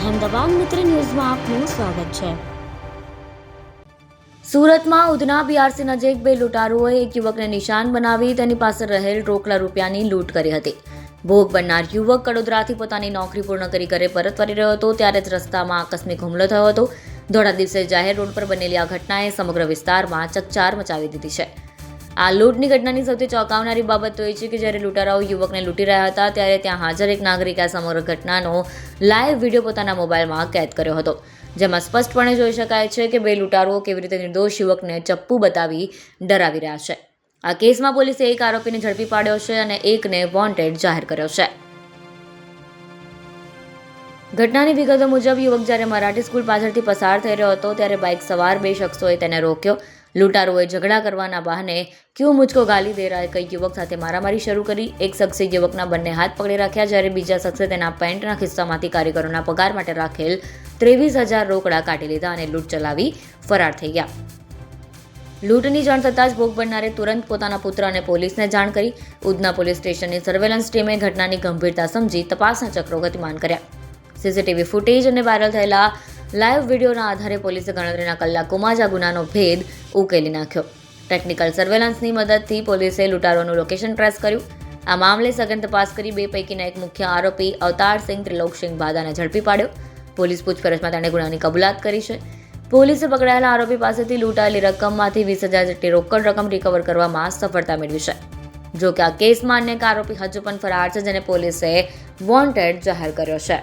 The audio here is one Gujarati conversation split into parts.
અહેમદાબાદ મિત્ર ન્યૂઝમાં આપનું સ્વાગત છે। સુરતમાં ઉધના બીઆરસી નજીક બે લૂંટારુઓએ એક યુવકને નિશાન બનાવી તેની પાસે રહેલ રોકડા રૂપિયાની લૂંટ કરી હતી। ભોગ બનનાર યુવક કડોદરાથી પોતાની નોકરી પૂર્ણ કરી ઘરે પરત ફરી રહ્યો હતો ત્યારે જ રસ્તામાં આકસ્મિક હુમલો થયો હતો। ધોળા દિવસે જાહેર રોડ પર બનેલી આ ઘટનાએ સમગ્ર વિસ્તારમાં ચકચાર મચાવી દીધી છે। આ લૂંટની ઘટનાની સૌથી ચોંકાવનારી બાબત તો એ છે કે જ્યારે લૂંટારાઓ યુવકને લૂંટી રહ્યા હતા ત્યારે ત્યાં હાજર એક નાગરિકે આ સમગ્ર ઘટનાનો લાઈવ વિડીયો પોતાના મોબાઈલમાં કેદ કર્યો હતો, જેમાં સ્પષ્ટપણે જોઈ શકાય છે કે બે લૂંટારુઓ કેવી રીતે નિર્દોષ યુવકને ચપ્પુ બતાવી ડરાવી રહ્યા છે। આ કેસમાં પોલીસે એક આરોપીને ઝડપી પાડ્યો છે અને એકને વોન્ટેડ જાહેર કર્યો છે। ઘટનાની વિગતો મુજબ યુવક જ્યારે મરાઠી સ્કૂલ પાછળથી પસાર થઈ રહ્યો હતો ત્યારે બાઇક સવાર બે શખ્સોએ તેને રોક્યો। લૂંટારુઓએ ઝઘડા કરવાના બહાને ક્યું મુझको ગાલી દે રહા કઈ યુવક સાથે મારામારી શરૂ કરી। એક શખ્સે યુવકના બંને હાથ પકડી રાખ્યા જ્યારે બીજા શખ્સે તેના પેન્ટના ખિસ્સામાંથી કારીગરોના પગાર માટે રાખેલ 23,000 રોકડા કાઢી લીધા અને લૂંટ ચલાવી ફરાર થઈ ગયા। લૂંટની જાણ થતાં જ ભોગ બનનારે તુરંત પોતાના પુત્ર અને પોલીસને જાણ કરી। ઉધના પોલીસ સ્ટેશનની સર્વેલન્સ ટીમે ઘટનાની ગંભીરતા સમજી તપાસના ચક્રો ગતિમાન કર્યા। સીસીટીવી ફૂટેજ અને વાયરલ થયેલા લાઈવ વિડીયોના આધારે પોલીસે ગણતરીના કલાકોમાં જ આ ગુનાનો ભેદ ઉકેલી નાખ્યો। ટેકનિકલ સર્વેલન્સની મદદથી પોલીસે લૂંટારોનું લોકેશન ટ્રેસ કર્યું। આ મામલે સઘન તપાસ કરી બે પૈકીના એક મુખ્ય આરોપી અવતારસિંહ ત્રિલોકસિંહ બાદાને ઝડપી પાડ્યો। પોલીસ પૂછપરછમાં તેણે ગુનાની કબૂલાત કરી છે। પોલીસે પકડાયેલા આરોપી પાસેથી લૂંટાયેલી રકમમાંથી 20,000 જેટલી રોકડ રકમ રિકવર કરવામાં સફળતા મેળવી છે। જો કે આ કેસમાં અન્ય એક આરોપી હજુ પણ ફરાર છે, જેને પોલીસે વોન્ટેડ જાહેર કર્યો છે।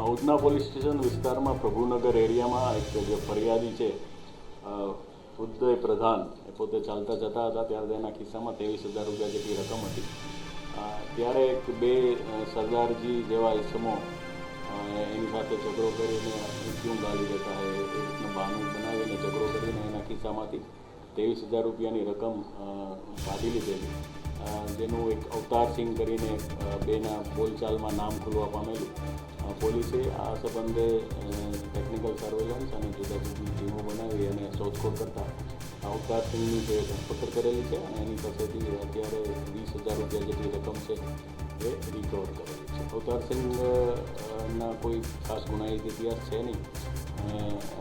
ઉધના પોલીસ સ્ટેશન વિસ્તારમાં પ્રભુનગર એરિયામાં એક જે ફરિયાદી છે ઉદય પ્રધાન એ પોતે ચાલતા જતા હતા ત્યારે તેના ખિસ્સામાં 23,000 રૂપિયા જેટલી રકમ હતી। ત્યારે બે સરદારજી જેવા ઇસમો એની સાથે ઝઘડો કરીને ક્યું ગાલી દેતા હોય એ રીતનું બહાનું બનાવીને ઝઘડો કરીને એના ખિસ્સામાંથી 23,000 રૂપિયાની રકમ કાઢી લીધેલી, જેનું એક અવતારસિંહ કરીને બેના બોલચાલમાં નામ ખુલવા પામેલું। પોલીસે આ સંબંધે ટેકનિકલ સર્વેલન્સ અને જુદા જુદી ટીમો બનાવી અને શોધખોળ કરતા અવતારસિંહની જે ધરપકડ કરેલી છે અને એની પાસેથી અત્યારે 20,000 રૂપિયા જેટલી રકમ છે એ રિકવર કરેલી છે। અવતારસિંહના કોઈ ખાસ ગુનાહિત ઇતિહાસ છે નહીં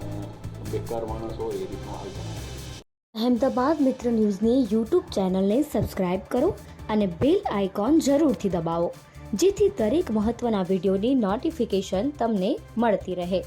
અને બેકાર માણસ હોય એ રીતનો હાલ જણાવે। અહેમદાબાદ મિત્ર ન્યૂઝની યુટ્યુબ ચેનલને સબસ્ક્રાઇબ કરો અને બેલ આઇકોન જરૂરથી દબાવો, જેથી દરેક મહત્ત્વના વિડીયોની નોટિફિકેશન તમને મળતી રહે।